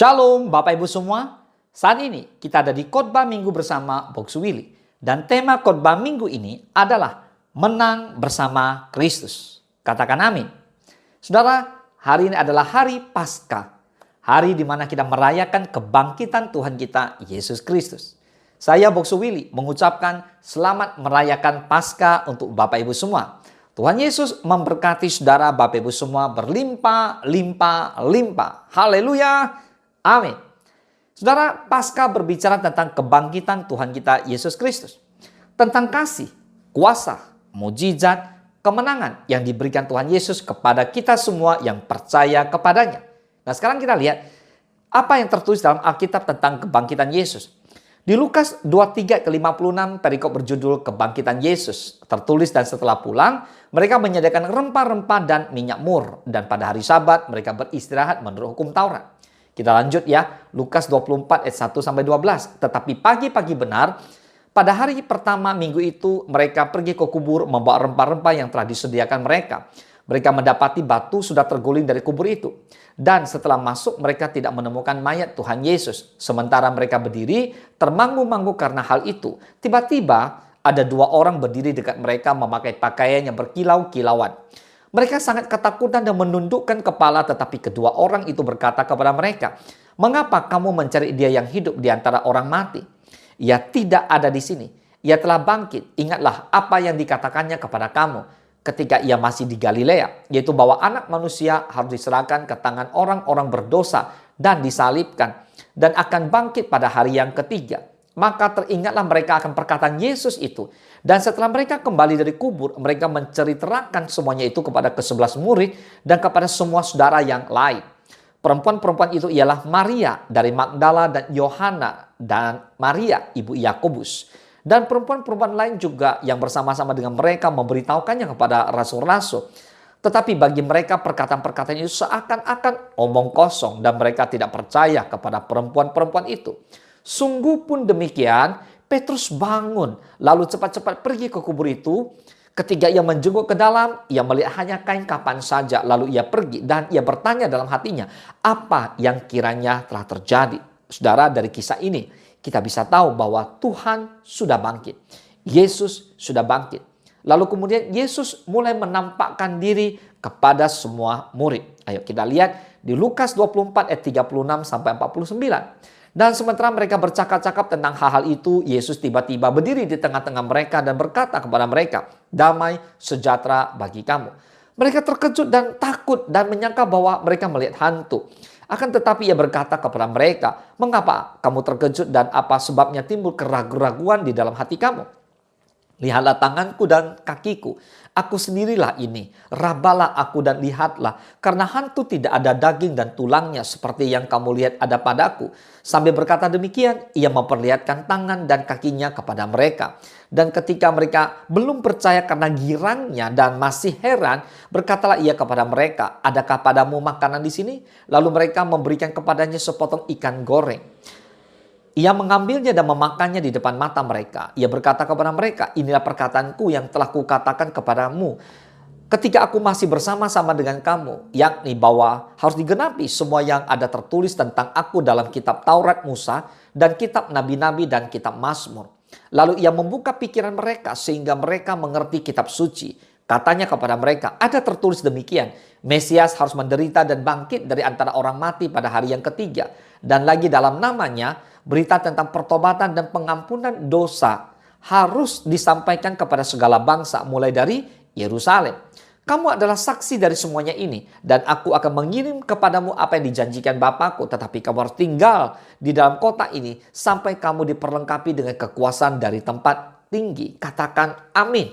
Shalom Bapak Ibu semua. Saat ini kita ada di khotbah minggu bersama Box Willy. Dan tema khotbah minggu ini adalah menang bersama Kristus. Katakan amin. Saudara, hari ini adalah hari Paskah. Hari di mana kita merayakan kebangkitan Tuhan kita Yesus Kristus. Saya Box Willy mengucapkan selamat merayakan Paskah untuk Bapak Ibu semua. Tuhan Yesus memberkati saudara Bapak Ibu semua berlimpah, limpah, limpah. Haleluya. Amin. Saudara, Paskah berbicara tentang kebangkitan Tuhan kita Yesus Kristus. Tentang kasih, kuasa, mujizat, kemenangan yang diberikan Tuhan Yesus kepada kita semua yang percaya kepadanya. Nah, sekarang kita lihat apa yang tertulis dalam Alkitab tentang kebangkitan Yesus. Di Lukas 23-56 perikop berjudul Kebangkitan Yesus tertulis, dan setelah pulang mereka menyediakan rempah-rempah dan minyak mur, dan pada hari Sabat mereka beristirahat menurut hukum Taurat. Kita lanjut ya, Lukas 24 ayat 1-12. Tetapi pagi-pagi benar, pada hari pertama minggu itu mereka pergi ke kubur membawa rempah-rempah yang telah disediakan mereka. Mereka mendapati batu sudah terguling dari kubur itu. Dan setelah masuk mereka tidak menemukan mayat Tuhan Yesus. Sementara mereka berdiri termangu-mangu karena hal itu. Tiba-tiba ada dua orang berdiri dekat mereka memakai pakaian yang berkilau-kilauan. Mereka sangat ketakutan dan menundukkan kepala, tetapi kedua orang itu berkata kepada mereka, "Mengapa kamu mencari dia yang hidup di antara orang mati? Ia tidak ada di sini. Ia telah bangkit. Ingatlah apa yang dikatakannya kepada kamu ketika ia masih di Galilea, yaitu bahwa anak manusia harus diserahkan ke tangan orang-orang berdosa dan disalibkan, dan akan bangkit pada hari yang ketiga." Maka teringatlah mereka akan perkataan Yesus itu. Dan setelah mereka kembali dari kubur, mereka menceritakan semuanya itu kepada ke-11 murid dan kepada semua saudara yang lain. Perempuan-perempuan itu ialah Maria dari Magdala dan Yohana dan Maria ibu Yakobus. Dan perempuan-perempuan lain juga yang bersama-sama dengan mereka memberitahukannya kepada rasul-rasul. Tetapi bagi mereka perkataan-perkataan itu seakan-akan omong kosong, dan mereka tidak percaya kepada perempuan-perempuan itu. Sungguh pun demikian, Petrus bangun lalu cepat-cepat pergi ke kubur itu. Ketika ia menjenguk ke dalam, ia melihat hanya kain kapan saja. Lalu ia pergi dan ia bertanya dalam hatinya, apa yang kiranya telah terjadi. Saudara, dari kisah ini kita bisa tahu bahwa Tuhan sudah bangkit. Yesus sudah bangkit. Lalu kemudian Yesus mulai menampakkan diri kepada semua murid. Ayo kita lihat di Lukas 24 ayat 36-49. Dan sementara mereka bercakap-cakap tentang hal-hal itu, Yesus tiba-tiba berdiri di tengah-tengah mereka dan berkata kepada mereka, "Damai sejahtera bagi kamu." Mereka terkejut dan takut dan menyangka bahwa mereka melihat hantu. Akan tetapi ia berkata kepada mereka, "Mengapa kamu terkejut dan apa sebabnya timbul keraguan-raguan di dalam hati kamu? Lihatlah tanganku dan kakiku. Aku sendirilah ini. Rabalah aku dan lihatlah. Karena hantu tidak ada daging dan tulangnya seperti yang kamu lihat ada padaku." Sambil berkata demikian, ia memperlihatkan tangan dan kakinya kepada mereka. Dan ketika mereka belum percaya karena girangnya dan masih heran, berkatalah ia kepada mereka, "Adakah padamu makanan di sini?" Lalu mereka memberikan kepadanya sepotong ikan goreng. Ia mengambilnya dan memakannya di depan mata mereka. Ia berkata kepada mereka, "Inilah perkataanku yang telah kukatakan kepadamu ketika aku masih bersama-sama dengan kamu, yakni bahwa harus digenapi semua yang ada tertulis tentang aku dalam kitab Taurat Musa dan kitab Nabi-Nabi dan kitab Mazmur." Lalu ia membuka pikiran mereka sehingga mereka mengerti kitab suci. Katanya kepada mereka, "Ada tertulis demikian, Mesias harus menderita dan bangkit dari antara orang mati pada hari yang ketiga. Dan lagi dalam namanya, berita tentang pertobatan dan pengampunan dosa harus disampaikan kepada segala bangsa mulai dari Yerusalem. Kamu adalah saksi dari semuanya ini, dan aku akan mengirim kepadamu apa yang dijanjikan Bapakku, tetapi kamu harus tinggal di dalam kota ini sampai kamu diperlengkapi dengan kekuasaan dari tempat tinggi." Katakan amin.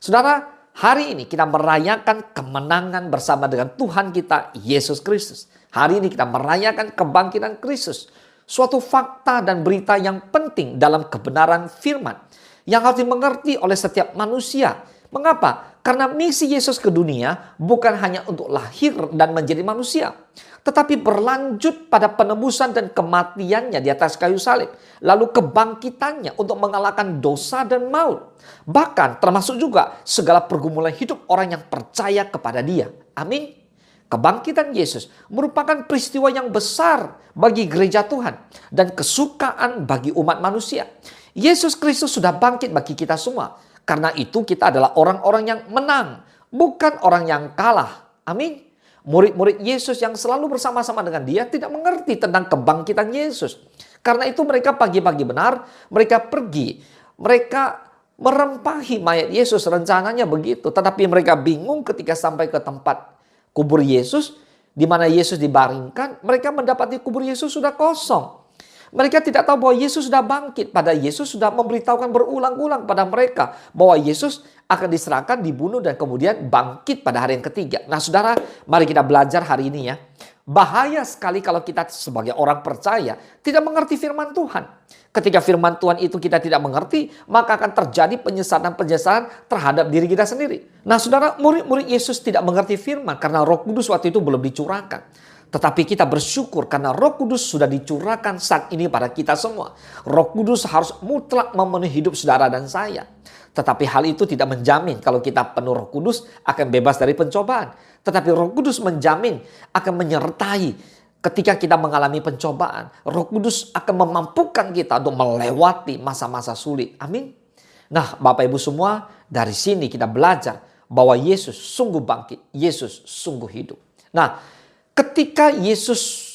Saudara, hari ini kita merayakan kemenangan bersama dengan Tuhan kita Yesus Kristus. Hari ini kita merayakan kebangkitan Kristus. Suatu fakta dan berita yang penting dalam kebenaran firman yang harus dimengerti oleh setiap manusia. Mengapa? Karena misi Yesus ke dunia bukan hanya untuk lahir dan menjadi manusia, tetapi berlanjut pada penebusan dan kematiannya di atas kayu salib, lalu kebangkitannya untuk mengalahkan dosa dan maut. Bahkan termasuk juga segala pergumulan hidup orang yang percaya kepada Dia. Amin. Kebangkitan Yesus merupakan peristiwa yang besar bagi gereja Tuhan dan kesukaan bagi umat manusia. Yesus Kristus sudah bangkit bagi kita semua. Karena itu kita adalah orang-orang yang menang, bukan orang yang kalah. Amin. Murid-murid Yesus yang selalu bersama-sama dengan dia tidak mengerti tentang kebangkitan Yesus. Karena itu mereka pagi-pagi benar, mereka pergi. Mereka merempahi mayat Yesus, rencananya begitu. Tetapi mereka bingung ketika sampai ke tempat kubur Yesus, di mana Yesus dibaringkan, mereka mendapati kubur Yesus sudah kosong. Mereka tidak tahu bahwa Yesus sudah bangkit. Padahal Yesus sudah memberitahukan berulang-ulang pada mereka bahwa Yesus akan diserahkan, dibunuh, dan kemudian bangkit pada hari yang ketiga. Nah saudara, mari kita belajar hari ini ya. Bahaya sekali kalau kita sebagai orang percaya tidak mengerti firman Tuhan. Ketika firman Tuhan itu kita tidak mengerti, maka akan terjadi penyesatan terhadap diri kita sendiri. Nah saudara, murid-murid Yesus tidak mengerti firman karena Roh Kudus waktu itu belum dicurahkan. Tetapi kita bersyukur karena Roh Kudus sudah dicurahkan saat ini pada kita semua. Roh Kudus harus mutlak memenuhi hidup saudara dan saya. Tetapi hal itu tidak menjamin kalau kita penuh Roh Kudus akan bebas dari pencobaan. Tetapi Roh Kudus menjamin akan menyertai ketika kita mengalami pencobaan. Roh Kudus akan memampukan kita untuk melewati masa-masa sulit. Amin. Nah Bapak Ibu semua, dari sini kita belajar bahwa Yesus sungguh bangkit. Yesus sungguh hidup. Nah, ketika Yesus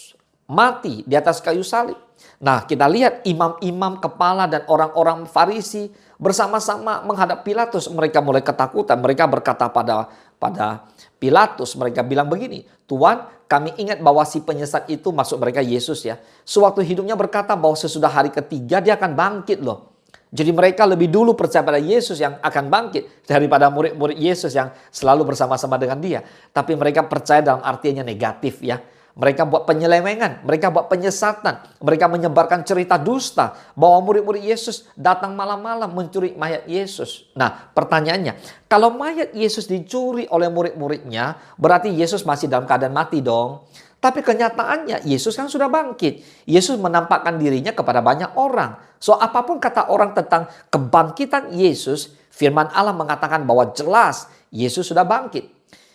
mati di atas kayu salib. Nah kita lihat imam-imam kepala dan orang-orang Farisi bersama-sama menghadap Pilatus. Mereka mulai ketakutan. Mereka berkata pada Pilatus. Mereka bilang begini. Tuan, kami ingat bahwa si penyesat itu, maksud mereka Yesus ya. Sewaktu hidupnya berkata bahwa sesudah hari ketiga dia akan bangkit loh. Jadi mereka lebih dulu percaya pada Yesus yang akan bangkit daripada murid-murid Yesus yang selalu bersama-sama dengan dia. Tapi mereka percaya dalam artinya negatif ya. Mereka buat penyelewengan, mereka buat penyesatan. Mereka menyebarkan cerita dusta bahwa murid-murid Yesus datang malam-malam mencuri mayat Yesus. Nah pertanyaannya, kalau mayat Yesus dicuri oleh murid-muridnya, berarti Yesus masih dalam keadaan mati dong. Tapi kenyataannya Yesus kan sudah bangkit. Yesus menampakkan dirinya kepada banyak orang. So apapun kata orang tentang kebangkitan Yesus, firman Allah mengatakan bahwa jelas Yesus sudah bangkit.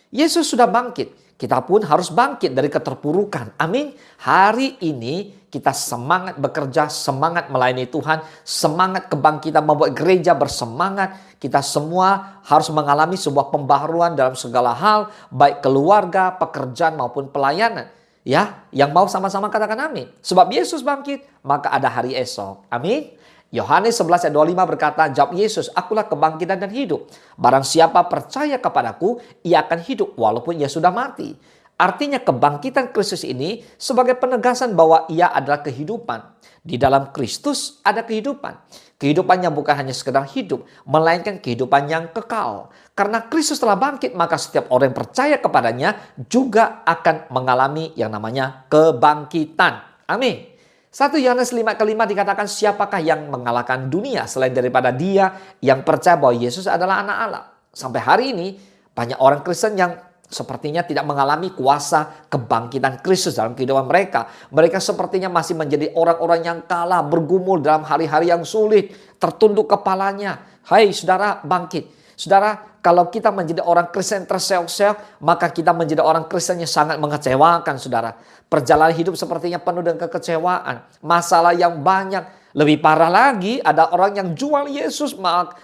Yesus sudah bangkit. Kita pun harus bangkit dari keterpurukan. Amin. Hari ini kita semangat bekerja, semangat melayani Tuhan, semangat kebangkitan membuat gereja bersemangat. Kita semua harus mengalami sebuah pembaharuan dalam segala hal, baik keluarga, pekerjaan maupun pelayanan. Ya, yang mau sama-sama katakan amin. Sebab Yesus bangkit, maka ada hari esok. Amin. Yohanes 11 ayat 25 berkata, jawab Yesus, akulah kebangkitan dan hidup. Barang siapa percaya kepadaku, ia akan hidup walaupun ia sudah mati. Artinya kebangkitan Kristus ini sebagai penegasan bahwa ia adalah kehidupan. Di dalam Kristus ada kehidupan. Kehidupan yang bukan hanya sekedar hidup, melainkan kehidupan yang kekal. Karena Kristus telah bangkit, maka setiap orang yang percaya kepadanya juga akan mengalami yang namanya kebangkitan. Amin. 1 Yohanes 5:5 dikatakan, siapakah yang mengalahkan dunia selain daripada dia yang percaya bahwa Yesus adalah anak Allah. Sampai hari ini banyak orang Kristen yang sepertinya tidak mengalami kuasa kebangkitan Kristus dalam kehidupan mereka. Mereka sepertinya masih menjadi orang-orang yang kalah, bergumul dalam hari-hari yang sulit, tertunduk kepalanya. Hai saudara, bangkit. Saudara, kalau kita menjadi orang Kristen terseok-seok, maka kita menjadi orang Kristen yang sangat mengecewakan, saudara. Perjalanan hidup sepertinya penuh dengan kekecewaan. Masalah yang banyak. Lebih parah lagi, ada orang yang jual Yesus,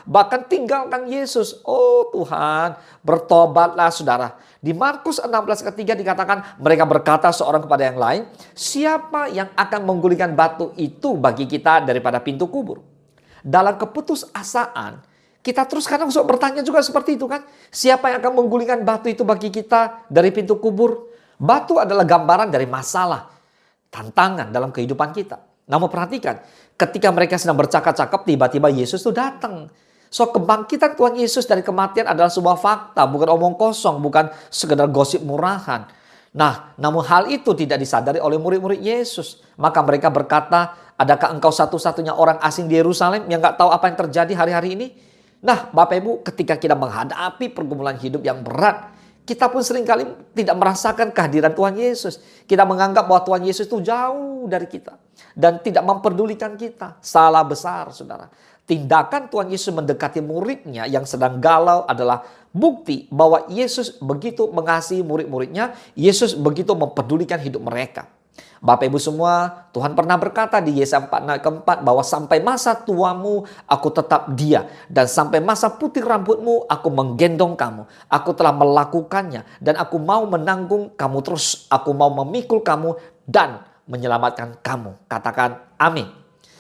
bahkan tinggalkan Yesus. Oh Tuhan, bertobatlah saudara. Di Markus 16:3 dikatakan, mereka berkata seorang kepada yang lain, siapa yang akan menggulingkan batu itu bagi kita daripada pintu kubur? Dalam keputusasaan, kita terus kadang bertanya juga seperti itu kan. Siapa yang akan menggulingkan batu itu bagi kita dari pintu kubur? Batu adalah gambaran dari masalah, tantangan dalam kehidupan kita. Namun perhatikan, ketika mereka sedang bercakap-cakap, tiba-tiba Yesus itu datang. So kebangkitan Tuhan Yesus dari kematian adalah sebuah fakta, bukan omong kosong, bukan sekedar gosip murahan. Nah, namun hal itu tidak disadari oleh murid-murid Yesus. Maka mereka berkata, adakah engkau satu-satunya orang asing di Yerusalem yang gak tahu apa yang terjadi hari-hari ini? Nah, Bapak Ibu, ketika kita menghadapi pergumulan hidup yang berat, kita pun seringkali tidak merasakan kehadiran Tuhan Yesus. Kita menganggap bahwa Tuhan Yesus itu jauh dari kita dan tidak memperdulikan kita. Salah besar, saudara. Tindakan Tuhan Yesus mendekati muridnya yang sedang galau adalah bukti bahwa Yesus begitu mengasihi murid-muridnya, Yesus begitu mempedulikan hidup mereka. Bapak Ibu semua, Tuhan pernah berkata di Yesaya 4 bahwa sampai masa tuamu aku tetap dia, dan sampai masa putih rambutmu aku menggendong kamu. Aku telah melakukannya dan aku mau menanggung kamu terus. Aku mau memikul kamu dan menyelamatkan kamu. Katakan amin.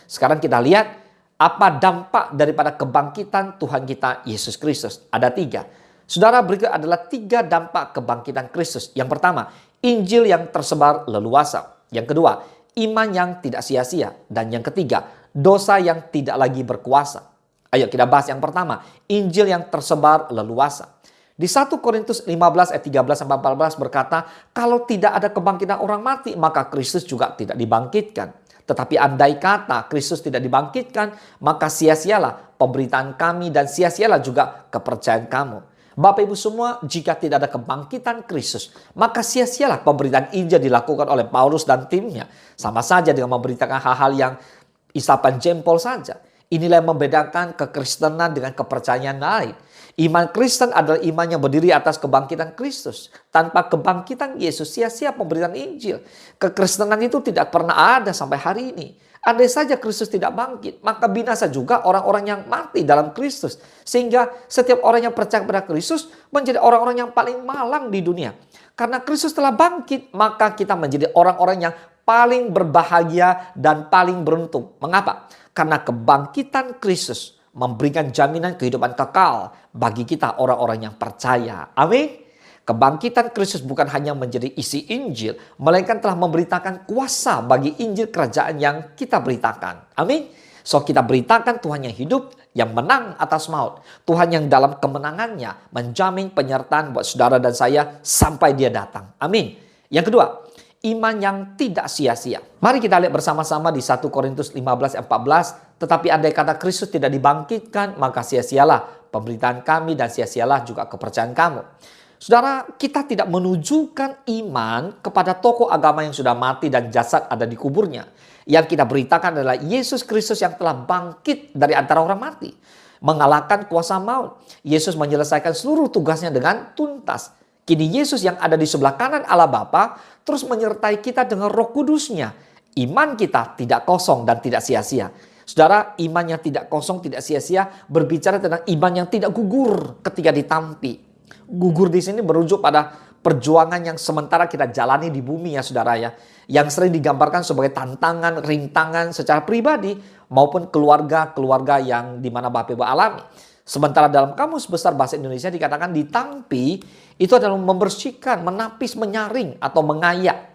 Sekarang kita lihat apa dampak daripada kebangkitan Tuhan kita Yesus Kristus. Ada 3. Saudara, berikut adalah 3 dampak kebangkitan Kristus. Yang pertama, Injil yang tersebar leluasa. Yang kedua, iman yang tidak sia-sia. Dan yang ketiga, dosa yang tidak lagi berkuasa. Ayo kita bahas yang pertama, Injil yang tersebar leluasa. Di 1 Korintus 15 ayat 13-14 berkata, kalau tidak ada kebangkitan orang mati, maka Kristus juga tidak dibangkitkan. Tetapi andai kata Kristus tidak dibangkitkan, maka sia-sialah pemberitaan kami dan sia-sialah juga kepercayaan kamu. Bapak Ibu semua, jika tidak ada kebangkitan Kristus, maka sia-sialah pemberitaan Injil dilakukan oleh Paulus dan timnya. Sama saja dengan memberitakan hal-hal yang isapan jempol saja. Inilah yang membedakan kekristenan dengan kepercayaan lain. Iman Kristen adalah iman yang berdiri atas kebangkitan Kristus. Tanpa kebangkitan Yesus, sia-sia pemberitaan Injil. Kekristenan itu tidak pernah ada sampai hari ini. Andai saja Kristus tidak bangkit, maka binasa juga orang-orang yang mati dalam Kristus. Sehingga setiap orang yang percaya kepada Kristus menjadi orang-orang yang paling malang di dunia. Karena Kristus telah bangkit, maka kita menjadi orang-orang yang paling berbahagia dan paling beruntung. Mengapa? Karena kebangkitan Kristus memberikan jaminan kehidupan kekal bagi kita orang-orang yang percaya. Amin. Kebangkitan Kristus bukan hanya menjadi isi Injil, melainkan telah memberitakan kuasa bagi Injil kerajaan yang kita beritakan. Amin. So kita beritakan Tuhan yang hidup, yang menang atas maut. Tuhan yang dalam kemenangannya menjamin penyertaan buat saudara dan saya sampai dia datang. Amin. Yang kedua, iman yang tidak sia-sia. Mari kita lihat bersama-sama di 1 Korintus 15 ayat 14. Tetapi andai kata Kristus tidak dibangkitkan, maka sia-sialah pemberitaan kami dan sia-sialah juga kepercayaan kamu. Saudara, kita tidak menunjukkan iman kepada tokoh agama yang sudah mati dan jasad ada di kuburnya. Yang kita beritakan adalah Yesus Kristus yang telah bangkit dari antara orang mati. Mengalahkan kuasa maut. Yesus menyelesaikan seluruh tugasnya dengan tuntas. Kini Yesus yang ada di sebelah kanan Allah Bapa terus menyertai kita dengan Roh Kudus-Nya. Iman kita tidak kosong dan tidak sia-sia. Saudara, iman yang tidak kosong, tidak sia-sia berbicara tentang iman yang tidak gugur ketika ditampi. Gugur di sini merujuk pada perjuangan yang sementara kita jalani di bumi ya saudara ya. Yang sering digambarkan sebagai tantangan, rintangan secara pribadi maupun keluarga-keluarga yang dimana Bapak Ibu alami. Sementara dalam Kamus Besar Bahasa Indonesia dikatakan ditampi itu adalah membersihkan, menapis, menyaring atau mengayak.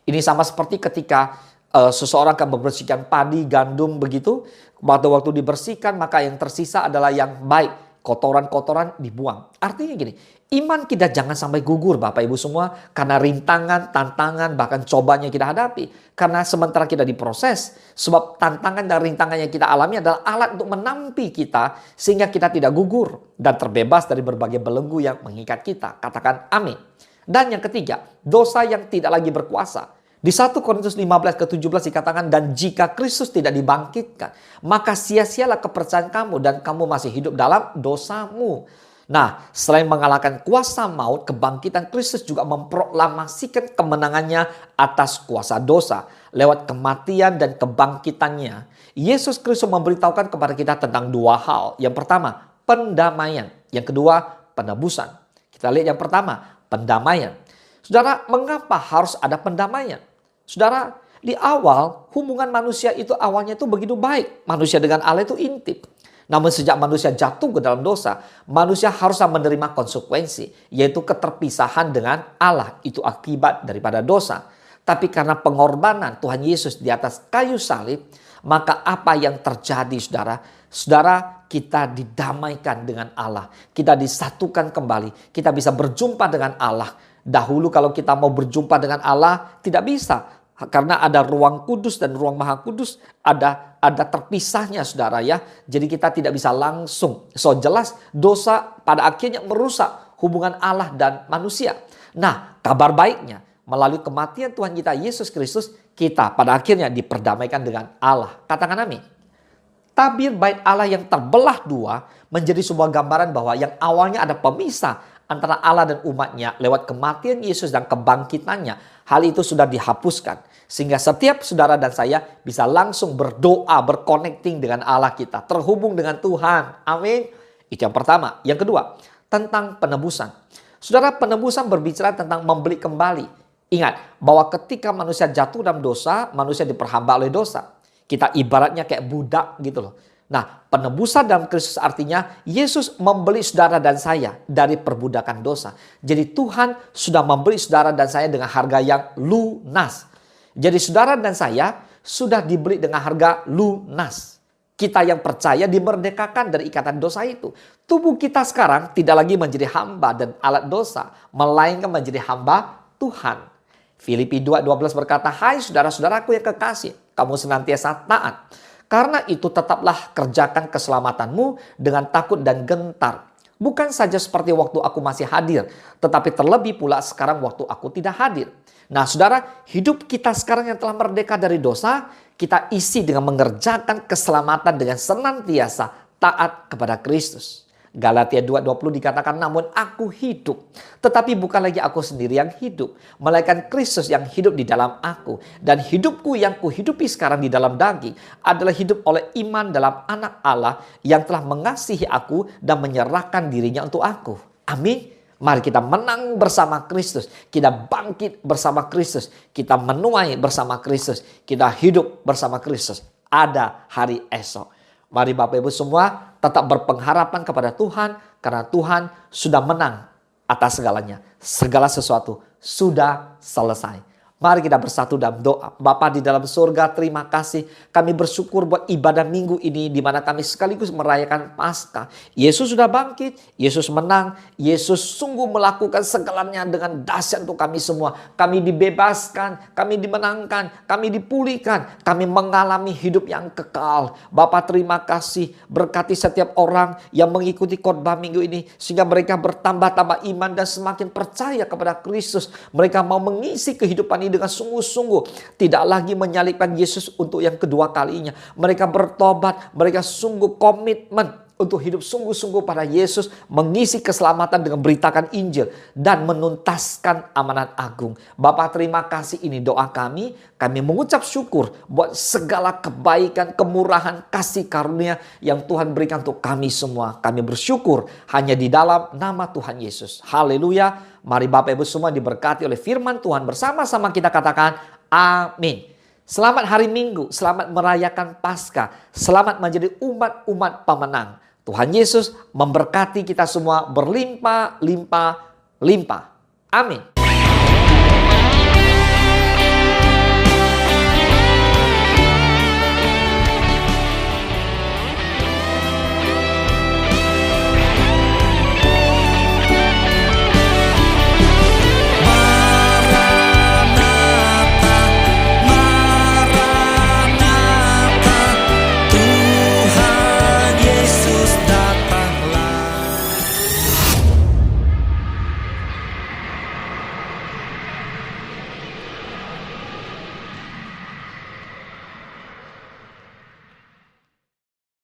Ini sama seperti ketika seseorang akan membersihkan padi, gandum begitu. Waktu dibersihkan maka yang tersisa adalah yang baik. Kotoran-kotoran dibuang. Artinya gini, iman kita jangan sampai gugur Bapak Ibu semua. Karena rintangan, tantangan, bahkan cobaan yang kita hadapi. Karena sementara kita diproses. Sebab tantangan dan rintangan yang kita alami adalah alat untuk menampi kita. Sehingga kita tidak gugur. Dan terbebas dari berbagai belenggu yang mengikat kita. Katakan amin. Dan yang ketiga, dosa yang tidak lagi berkuasa. Di 1 Korintus 15 ke 17 dikatakan, dan jika Kristus tidak dibangkitkan, maka sia-sialah kepercayaan kamu dan kamu masih hidup dalam dosamu. Nah, selain mengalahkan kuasa maut, kebangkitan Kristus juga memproklamasikan kemenangannya atas kuasa dosa. Lewat kematian dan kebangkitannya, Yesus Kristus memberitahukan kepada kita tentang 2 hal. Yang pertama, pendamaian. Yang kedua, penebusan. Kita lihat yang pertama, pendamaian. Saudara, mengapa harus ada pendamaian? Saudara, di awal hubungan manusia itu awalnya itu begitu baik. Manusia dengan Allah itu intim. Namun sejak manusia jatuh ke dalam dosa, manusia harus menerima konsekuensi, yaitu keterpisahan dengan Allah. Itu akibat daripada dosa. Tapi karena pengorbanan Tuhan Yesus di atas kayu salib, maka apa yang terjadi saudara? Saudara, kita didamaikan dengan Allah. Kita disatukan kembali. Kita bisa berjumpa dengan Allah. Dahulu kalau kita mau berjumpa dengan Allah tidak bisa. Karena ada ruang kudus dan ruang maha kudus. Ada terpisahnya saudara ya. Jadi kita tidak bisa langsung. So jelas dosa pada akhirnya merusak hubungan Allah dan manusia. Nah, kabar baiknya melalui kematian Tuhan kita Yesus Kristus, kita pada akhirnya diperdamaikan dengan Allah. Katakan amin. Tabir bait Allah yang terbelah dua menjadi sebuah gambaran bahwa yang awalnya ada pemisah antara Allah dan umatnya lewat kematian Yesus dan kebangkitannya. Hal itu sudah dihapuskan. Sehingga setiap saudara dan saya bisa langsung berdoa, berconnecting dengan Allah kita. Terhubung dengan Tuhan. Amin. Itu yang pertama. Yang kedua, tentang penebusan. Saudara, penebusan berbicara tentang membeli kembali. Ingat bahwa ketika manusia jatuh dalam dosa, manusia diperhamba oleh dosa. Kita ibaratnya kayak budak gitu loh. Nah, penebusan dalam Kristus artinya Yesus membeli saudara dan saya dari perbudakan dosa. Jadi Tuhan sudah membeli saudara dan saya dengan harga yang lunas. Jadi saudara dan saya sudah dibeli dengan harga lunas. Kita yang percaya dimerdekakan dari ikatan dosa itu. Tubuh kita sekarang tidak lagi menjadi hamba dan alat dosa, melainkan menjadi hamba Tuhan. Filipi 2:12 berkata, "Hai saudara-saudaraku yang kekasih, kamu senantiasa taat. Karena itu tetaplah kerjakan keselamatanmu dengan takut dan gentar. Bukan saja seperti waktu aku masih hadir, tetapi terlebih pula sekarang waktu aku tidak hadir." Nah saudara, hidup kita sekarang yang telah merdeka dari dosa, kita isi dengan mengerjakan keselamatan dengan senantiasa taat kepada Kristus. Galatia 2:20 dikatakan, "Namun aku hidup, tetapi bukan lagi aku sendiri yang hidup, melainkan Kristus yang hidup di dalam aku. Dan hidupku yang kuhidupi sekarang di dalam daging adalah hidup oleh iman dalam Anak Allah yang telah mengasihi aku dan menyerahkan dirinya untuk aku." Amin. Mari kita menang bersama Kristus, kita bangkit bersama Kristus, kita menuai bersama Kristus, kita hidup bersama Kristus. Ada hari esok. Mari Bapak Ibu semua tetap berpengharapan kepada Tuhan, karena Tuhan sudah menang atas segalanya. Segala sesuatu sudah selesai. Mari kita bersatu dalam doa. Bapa di dalam surga, terima kasih. Kami bersyukur buat ibadah minggu ini di mana kami sekaligus merayakan Paskah. Yesus sudah bangkit, Yesus menang, Yesus sungguh melakukan segalanya dengan dahsyat untuk kami semua. Kami dibebaskan, kami dimenangkan, kami dipulihkan, kami mengalami hidup yang kekal. Bapa terima kasih, berkati setiap orang yang mengikuti khotbah minggu ini sehingga mereka bertambah-tambah iman dan semakin percaya kepada Kristus. Mereka mau mengisi kehidupan ini dengan sungguh-sungguh, tidak lagi menyalibkan Yesus untuk yang kedua kalinya. Mereka bertobat, mereka sungguh komitmen untuk hidup sungguh-sungguh pada Yesus, mengisi keselamatan dengan beritakan Injil dan menuntaskan amanat agung. Bapa terima kasih, ini doa kami. Kami mengucap syukur buat segala kebaikan, kemurahan, kasih karunia yang Tuhan berikan untuk kami semua. Kami bersyukur hanya di dalam nama Tuhan Yesus. Haleluya. Mari Bapak Ibu semua diberkati oleh firman Tuhan. Bersama-sama kita katakan amin. Selamat hari Minggu, selamat merayakan Paskah, selamat menjadi umat-umat pemenang. Tuhan Yesus memberkati kita semua berlimpah-limpah-limpah. Amin.